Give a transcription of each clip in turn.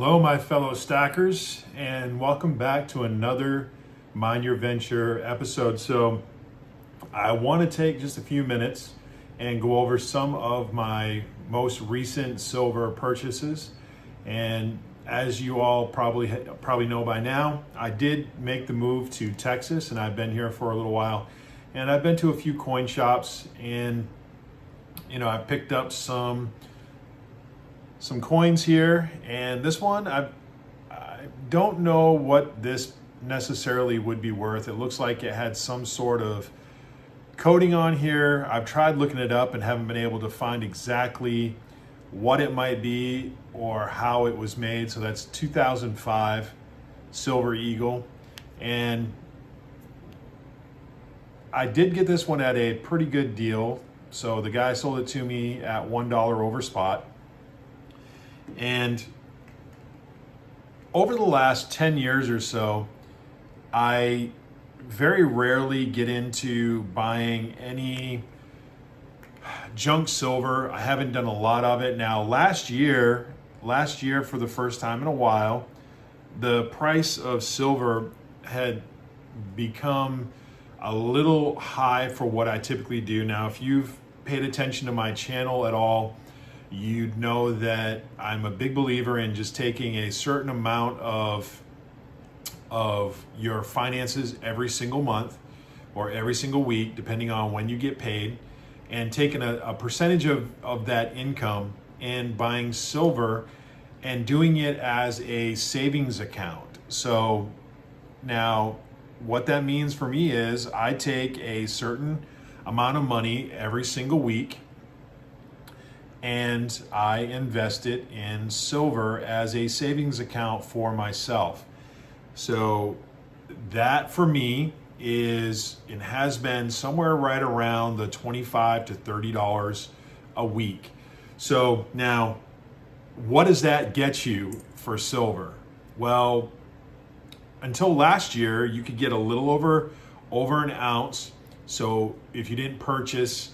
Hello, my fellow stackers, and welcome back to another Mind Your Venture episode. So I want to take just a few minutes and go over some of my most recent silver purchases. And as you all probably know by now, I did make the move to Texas, and I've been here for a little while. And I've been to a few coin shops, and I picked up some coins here, and this one I don't know what this necessarily would be worth. It looks like it had some sort of coating on here. I've tried looking it up and haven't been able to find exactly what it might be or how it was made. So that's 2005 Silver Eagle, and I did get this one at a pretty good deal. So the guy sold it to me at $1 over spot. And over the last 10 years or so, I very rarely get into buying any junk silver. I haven't done a lot of it. Now, last year for the first time in a while, the price of silver had become a little high for what I typically do. Now, if you've paid attention to my channel at all, you'd know that I'm a big believer in just taking a certain amount of your finances every single month or every single week, depending on when you get paid, and taking a percentage of that income and buying silver and doing it as a savings account. So now what that means for me is I take a certain amount of money every single week and I invest it in silver as a savings account for myself. So that for me is and has been somewhere right around the $25 to $30 a week. So now, what does that get you for silver? Well, until last year, you could get a little over an ounce. So if you didn't purchase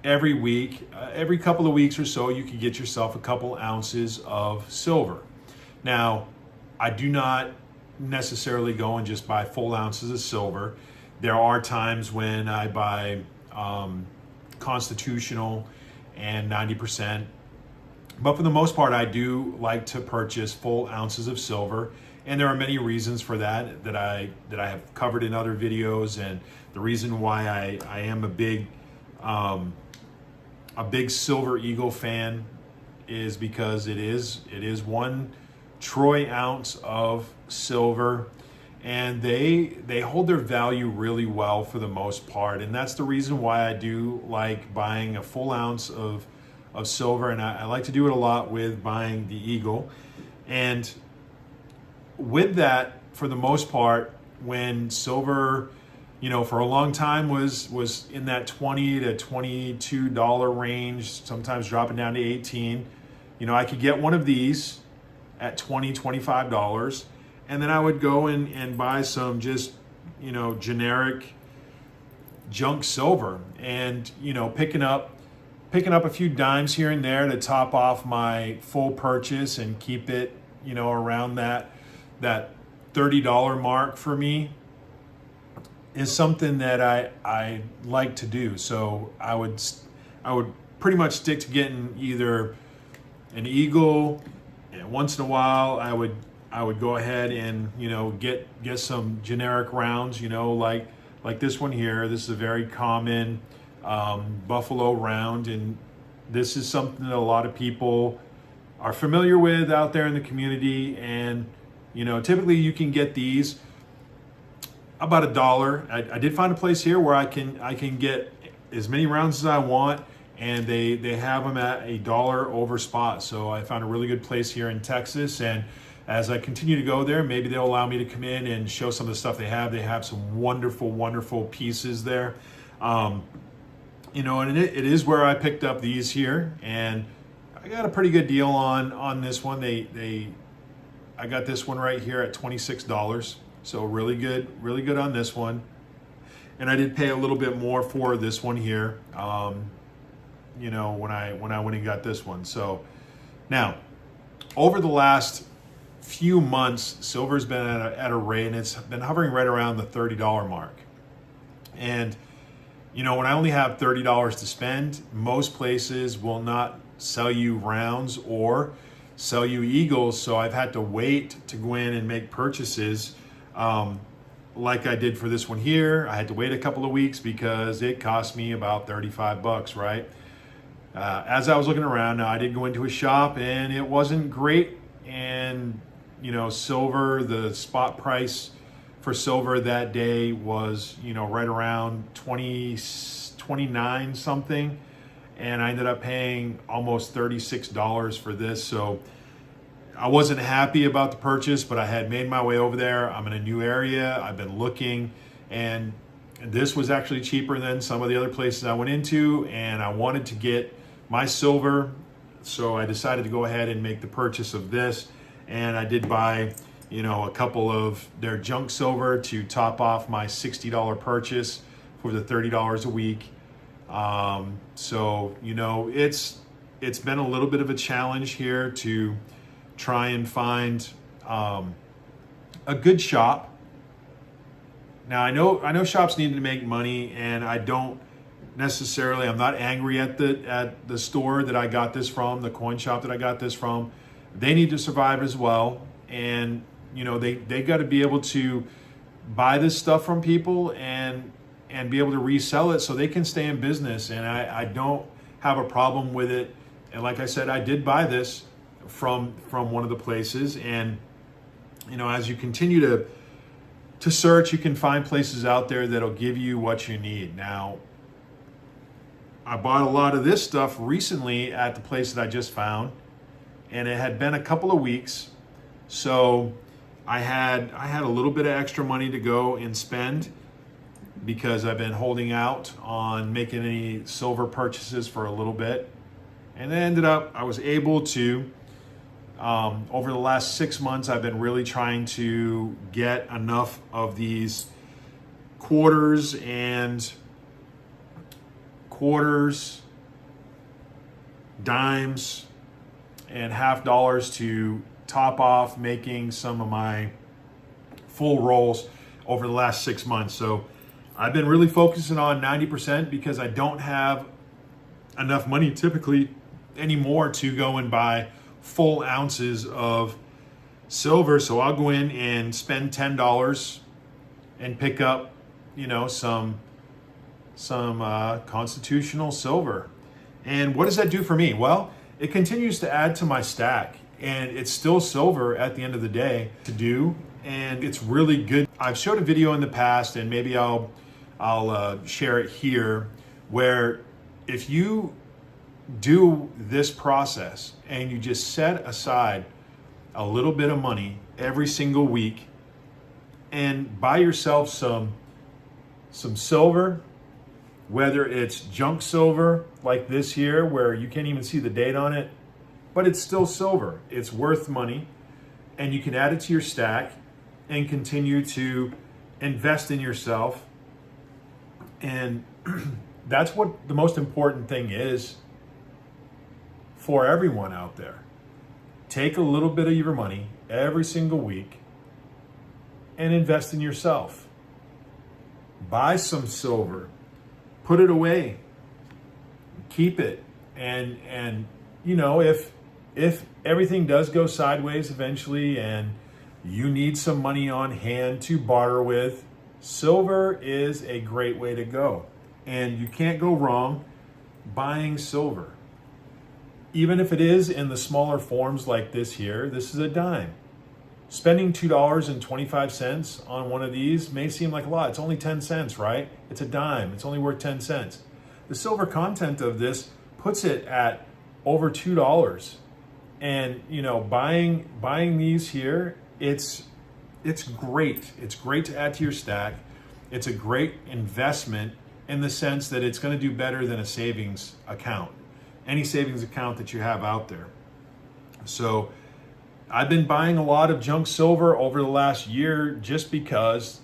every week, every couple of weeks or so, you could get yourself a couple ounces of silver. Now, I do not necessarily go and just buy full ounces of silver. There are times when I buy constitutional and 90%. But for the most part, I do like to purchase full ounces of silver. And there are many reasons for that I have covered in other videos. And the reason why I am a big Silver Eagle fan is because it is 1 troy ounce of silver, and they hold their value really well for the most part. And that's the reason why I do like buying a full ounce of silver, and I like to do it a lot with buying the Eagle. And with that, for the most part, when silver for a long time was in that $20 to $22 range, sometimes dropping down to $18. I could get one of these at $20, $25, and then I would go and buy some just, generic junk silver, and, picking up a few dimes here and there to top off my full purchase and keep it, around that $30 mark for me is something that I like to do. So I would pretty much stick to getting either an Eagle, and once in a while I would go ahead and get some generic rounds, like this one here. This is a very common Buffalo round, and this is something that a lot of people are familiar with out there in the community. And typically you can get these about $1. I did find a place here where I can get as many rounds as I want, and they have them at $1 over spot. So I found a really good place here in Texas, and as I continue to go there, maybe they'll allow me to come in and show some of the stuff they have. They have some wonderful pieces there. And it is where I picked up these here, and I got a pretty good deal on this one. I got this one right here at $26. So really good on this one. And I did pay a little bit more for this one here, when I went and got this one. So now, over the last few months, silver's been at a rate, and it's been hovering right around the $30 mark. And when I only have $30 to spend, most places will not sell you rounds or sell you eagles. So I've had to wait to go in and make purchases. Like I did for this one here, I had to wait a couple of weeks because it cost me about $35, right? As I was looking around, now I did go into a shop and it wasn't great. And, silver, the spot price for silver that day was, right around 29 something. And I ended up paying almost $36 for this. So I wasn't happy about the purchase, but I had made my way over there. I'm in a new area. I've been looking, and this was actually cheaper than some of the other places I went into, and I wanted to get my silver. So I decided to go ahead and make the purchase of this. And I did buy, a couple of their junk silver to top off my $60 purchase for the $30 a week. So, it's been a little bit of a challenge here to try and find a good shop. Now I know shops need to make money, and I don't necessarily, I'm not angry at the store that I got this from, the coin shop that I got this from. They need to survive as well. And, they got to be able to buy this stuff from people and be able to resell it so they can stay in business. And I don't have a problem with it. And like I said, I did buy this from one of the places. And, as you continue to search, you can find places out there that'll give you what you need. Now, I bought a lot of this stuff recently at the place that I just found, and it had been a couple of weeks. So I had a little bit of extra money to go and spend because I've been holding out on making any silver purchases for a little bit. And it ended up, I was able to, over the last 6 months, I've been really trying to get enough of these quarters, dimes, and half dollars to top off making some of my full rolls over the last 6 months. So I've been really focusing on 90% because I don't have enough money typically anymore to go and buy full ounces of silver. So I'll go in and spend $10 and pick up, some constitutional silver. And what does that do for me? Well, it continues to add to my stack, and it's still silver at the end of the day to do, and it's really good. I've showed a video in the past, and maybe I'll share it here, where if you do this process and you just set aside a little bit of money every single week and buy yourself some silver, whether it's junk silver like this here where you can't even see the date on it, but it's still silver. It's worth money, and you can add it to your stack and continue to invest in yourself. And that's what the most important thing is for everyone out there. Take a little bit of your money every single week and invest in yourself. Buy some silver, put it away, keep it. And if everything does go sideways eventually and you need some money on hand to barter with, silver is a great way to go. And you can't go wrong buying silver. Even if it is in the smaller forms like this here, this is a dime. Spending $2.25 on one of these may seem like a lot. It's only 10 cents, right? It's a dime. It's only worth 10 cents. The silver content of this puts it at over $2. And, buying these here, it's great. It's great to add to your stack. It's a great investment in the sense that it's going to do better than a savings account. Any savings account that you have out there. So I've been buying a lot of junk silver over the last year just because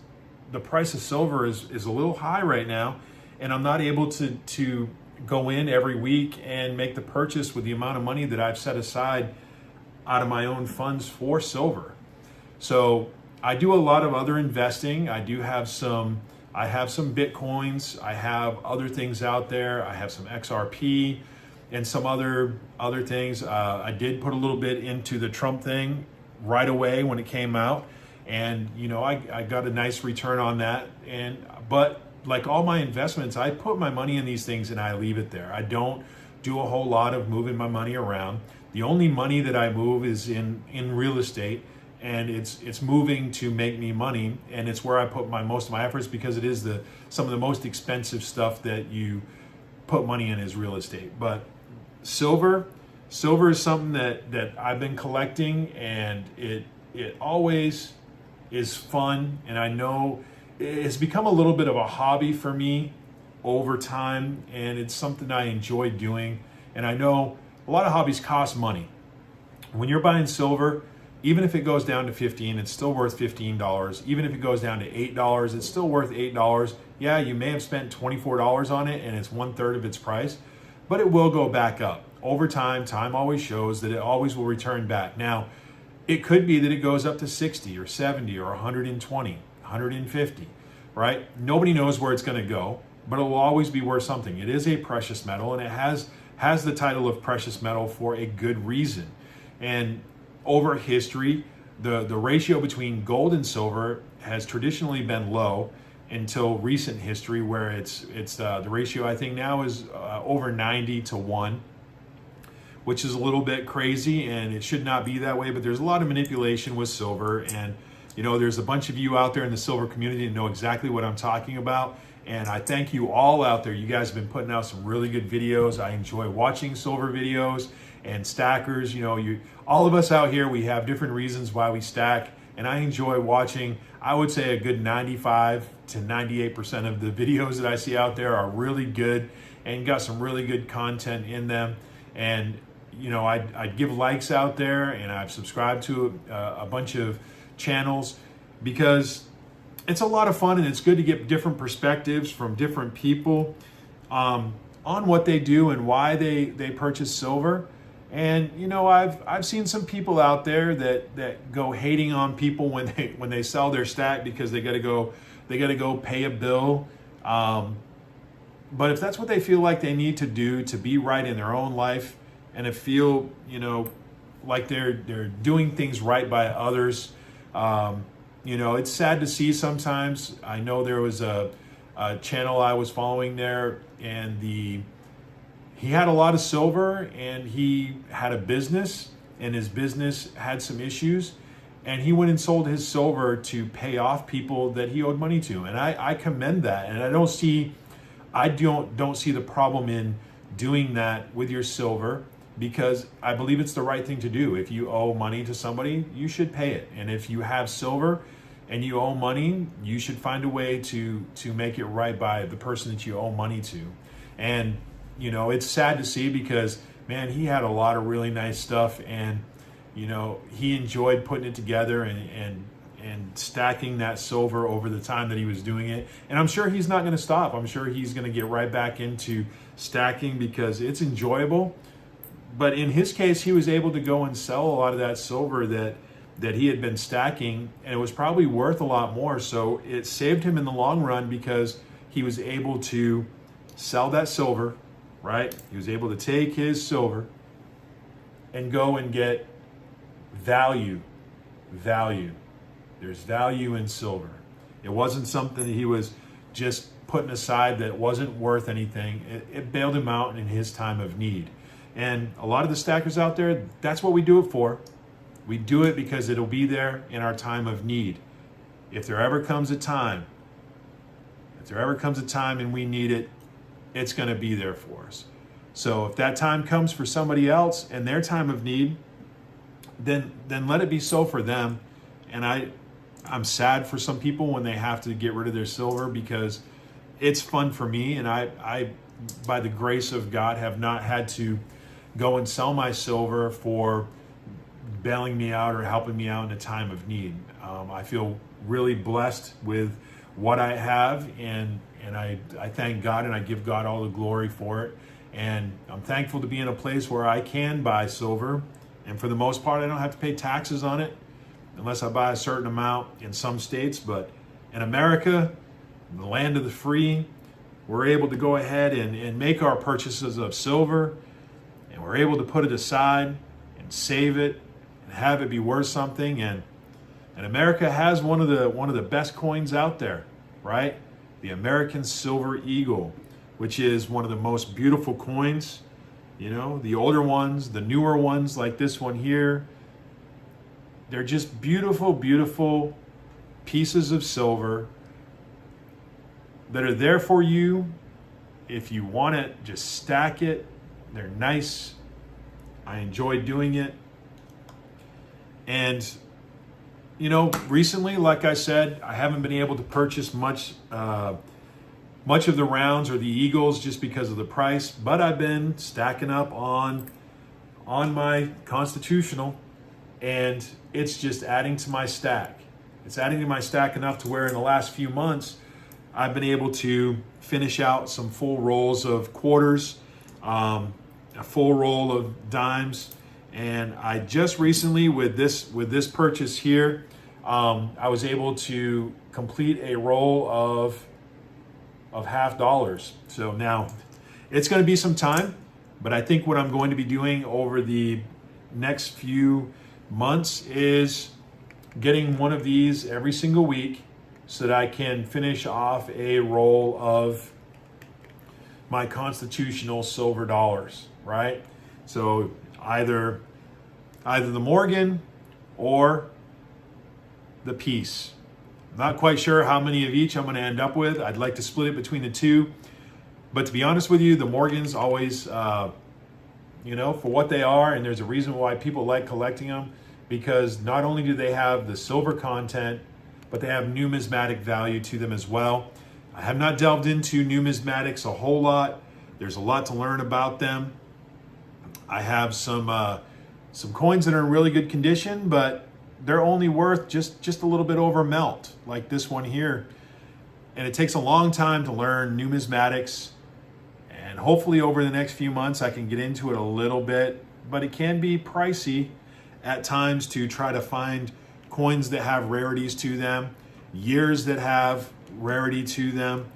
the price of silver is a little high right now, and I'm not able to go in every week and make the purchase with the amount of money that I've set aside out of my own funds for silver. So I do a lot of other investing. I have some Bitcoins. I have other things out there. I have some XRP and some other things. I did put a little bit into the Trump thing right away when it came out, and I got a nice return on that. But like all my investments, I put my money in these things and I leave it there. I don't do a whole lot of moving my money around. The only money that I move is in real estate, and it's moving to make me money, and it's where I put most of my efforts, because it is some of the most expensive stuff that you put money in is real estate. But silver is something that I've been collecting, and it always is fun, and I know it's become a little bit of a hobby for me over time, and it's something I enjoy doing. And I know a lot of hobbies cost money. When you're buying silver, even if it goes down to 15, it's still worth $15. Even if it goes down to $8, it's still worth $8. Yeah, you may have spent $24 on it and it's 1/3 of its price, but it will go back up. Over time, time always shows that it always will return back. Now, it could be that it goes up to 60 or 70 or 120, 150, right? Nobody knows where it's going to go, but it will always be worth something. It is a precious metal, and it has the title of precious metal for a good reason. And over history, the ratio between gold and silver has traditionally been low until recent history, where it's the ratio I think now is over 90-1, which is a little bit crazy, and it should not be that way. But there's a lot of manipulation with silver, and there's a bunch of you out there in the silver community that know exactly what I'm talking about. And I thank you all out there. You guys have been putting out some really good videos. I enjoy watching silver videos and stackers. All of us out here, we have different reasons why we stack, and I enjoy watching. I would say a good 95 to 98% of the videos that I see out there are really good and got some really good content in them. And I'd give likes out there, and I've subscribed to a bunch of channels, because it's a lot of fun, and it's good to get different perspectives from different people on what they do and why they purchase silver. And I've seen some people out there that go hating on people when they sell their stack, because they got to go pay a bill. But if that's what they feel like they need to do to be right in their own life, and to feel like they're doing things right by others, it's sad to see sometimes. I know there was a channel I was following there, and he had a lot of silver, and he had a business, and his business had some issues, and he went and sold his silver to pay off people that he owed money to. And I commend that, and I don't see the problem in doing that with your silver, because I believe it's the right thing to do. If you owe money to somebody, you should pay it. And if you have silver and you owe money, you should find a way to make it right by the person that you owe money to. And it's sad to see, because man, he had a lot of really nice stuff, and he enjoyed putting it together and stacking that silver over the time that he was doing it. And I'm sure he's not going to stop. I'm sure he's going to get right back into stacking, because it's enjoyable. But in his case, he was able to go and sell a lot of that silver that he had been stacking, and it was probably worth a lot more. So it saved him in the long run, because he was able to sell that silver, right? He was able to take his silver and go and get value. There's value in silver. It wasn't something that he was just putting aside that wasn't worth anything. It bailed him out in his time of need. And a lot of the stackers out there, that's what we do it for. We do it because it'll be there in our time of need. If there ever comes a time and we need it, it's going to be there for us. So if that time comes for somebody else and their time of need, then let it be so for them. And I'm sad for some people when they have to get rid of their silver, because it's fun for me, and I by the grace of God, have not had to go and sell my silver for bailing me out or helping me out in a time of need. I feel really blessed with what I have, and I thank God, and I give God all the glory for it. And I'm thankful to be in a place where I can buy silver, and for the most part, I don't have to pay taxes on it. unless I buy a certain amount in some states. But in America, the land of the free, we're able to go ahead and make our purchases of silver, and we're able to put it aside and save it and have it be worth something. And America has one of the best coins out there, right? The American Silver Eagle, which is one of the most beautiful coins. You know, the older ones, the newer ones like this one here, they're just beautiful, beautiful pieces of silver that are there for you. If you want it, just stack it. They're nice. I enjoy doing it. And, you know, recently, like I said, I haven't been able to purchase much of the rounds or the eagles just because of the price, but I've been stacking up on my constitutional, and it's just adding to my stack. It's adding to my stack enough to where in the last few months, I've been able to finish out some full rolls of quarters, a full roll of dimes, and I just recently with this purchase here, I was able to complete a roll of $50. So now it's going to be some time, but I think what I'm going to be doing over the next few months is getting one of these every single week so that I can finish off a roll of my constitutional silver dollars, right? So either the Morgan or the piece. I'm not quite sure how many of each I'm going to end up with. I'd like to split it between the two. But to be honest with you, the Morgans always, you know, for what they are, and there's a reason why people like collecting them, because not only do they have the silver content, but they have numismatic value to them as well. I have not delved into numismatics a whole lot. There's a lot to learn about them. I have some coins that are in really good condition, but they're only worth just a little bit over melt, like this one here. And it takes a long time to learn numismatics. And hopefully over the next few months, I can get into it a little bit, but it can be pricey at times to try to find coins that have rarities to them, years that have rarity to them.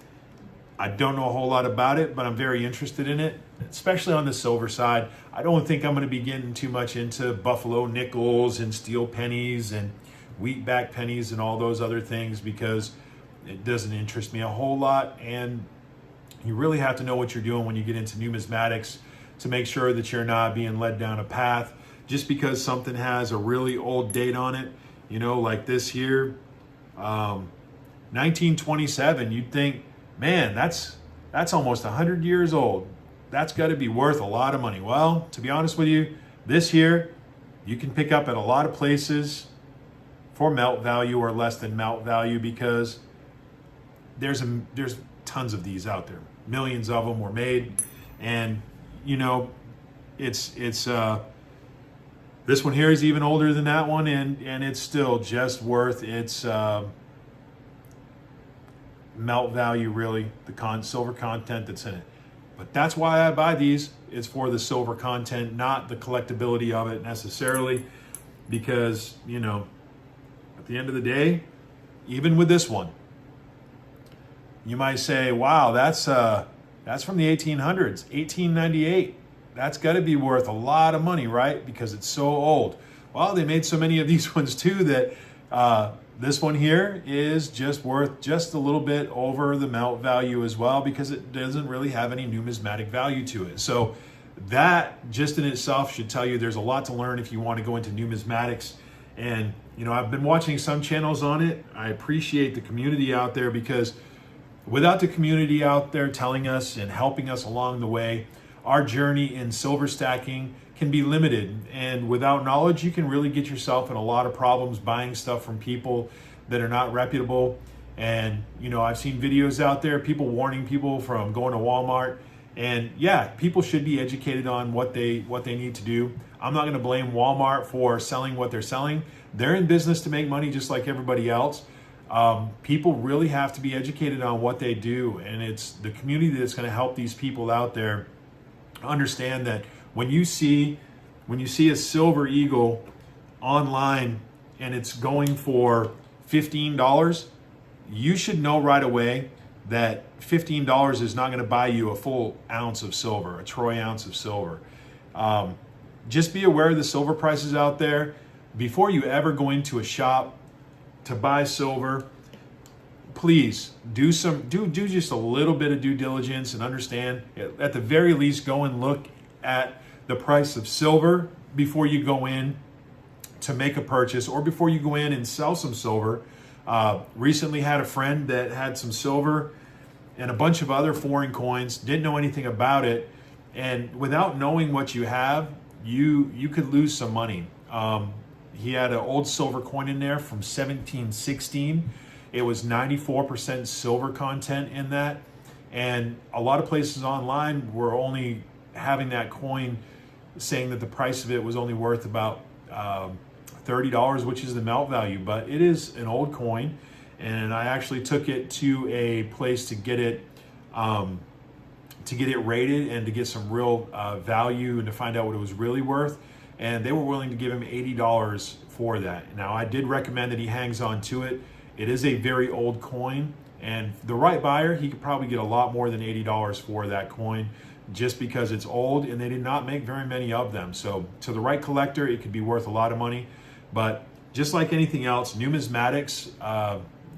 I don't know a whole lot about it, but I'm very interested in it, especially on the silver side. I don't think I'm going to be getting too much into buffalo nickels and steel pennies and wheatback pennies and all those other things because it doesn't interest me a whole lot. And you really have to know what you're doing when you get into numismatics to make sure that you're not being led down a path just because something has a really old date on it. You know, like this here, 1927, you'd think, man, that's almost 100 years old. That's got to be worth a lot of money. Well, to be honest with you, this here, you can pick up at a lot of places for melt value or less than melt value because there's tons of these out there. Millions of them were made. And, you know, it's this one here is even older than that one, and it's still just worth its melt value, really, the silver content that's in it. But that's why I buy these. It's for the silver content, not the collectability of it necessarily, because, you know, at the end of the day, even with this one, you might say, wow, that's from the 1800s, 1898. That's got to be worth a lot of money, right? Because it's so old. Well, they made so many of these ones too that this one here is just worth just a little bit over the melt value as well because it doesn't really have any numismatic value to it. So that just in itself should tell you there's a lot to learn if you want to go into numismatics. And, you know, I've been watching some channels on it. I appreciate the community out there because without the community out there telling us and helping us along the way, our journey in silver stacking can be limited. And without knowledge, you can really get yourself in a lot of problems buying stuff from people that are not reputable. And, you know, I've seen videos out there, people warning people from going to Walmart. And yeah, people should be educated on what they need to do. I'm not going to blame Walmart for selling what they're selling. They're in business to make money just like everybody else. People really have to be educated on what they do. And it's the community that's going to help these people out there understand that when you see a silver eagle online and it's going for $15, you should know right away that $15 is not going to buy you a full ounce of silver, a troy ounce of silver. Just be aware of the silver prices out there. Before you ever go into a shop to buy silver, please do just a little bit of due diligence and understand, at the very least, go and look at the price of silver before you go in to make a purchase, or before you go in and sell some silver. Recently had a friend that had some silver and a bunch of other foreign coins, didn't know anything about it, and without knowing what you have, you could lose some money. He had an old silver coin in there from 1716. It was 94% silver content in that, and a lot of places online were only having that coin, saying that the price of it was only worth about $30, which is the melt value. But it is an old coin, and I actually took it to a place to get it rated and to get some real value and to find out what it was really worth. And they were willing to give him $80 for that. Now, I did recommend that he hangs on to it. It is a very old coin, and the right buyer, he could probably get a lot more than $80 for that coin, just because it's old and they did not make very many of them. So to the right collector, it could be worth a lot of money. But just like anything else, numismatics,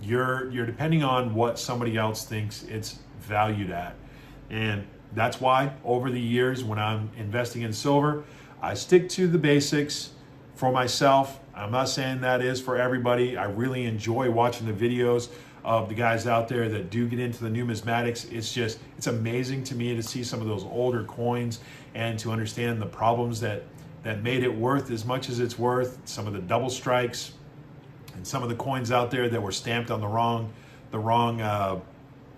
you're depending on what somebody else thinks it's valued at. And that's why over the years, when I'm investing in silver, I stick to the basics for myself. I'm not saying that is for everybody. I really enjoy watching the videos of the guys out there that do get into the numismatics. It's amazing to me to see some of those older coins and to understand the problems that made it worth as much as it's worth. Some of the double strikes and some of the coins out there that were stamped on the wrong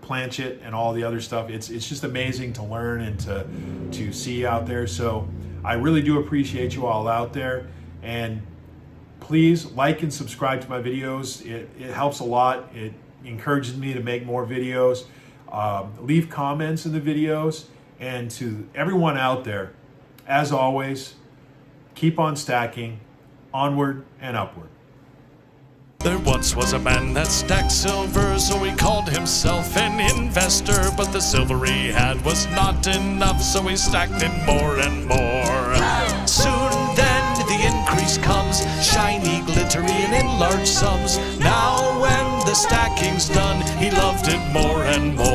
planchet and all the other stuff. It's just amazing to learn and to see out there. So I really do appreciate you all out there, and please like and subscribe to my videos. It helps a lot. It encourages me to make more videos. Leave comments in the videos, and to everyone out there, as always, keep on stacking, onward and upward. There once was a man that stacked silver, so he called himself an investor. But the silver he had was not enough, so he stacked it more and more. Soon then the increase comes, shiny, glittery, and in large sums. Now when the stacking's done, he loved it more and more.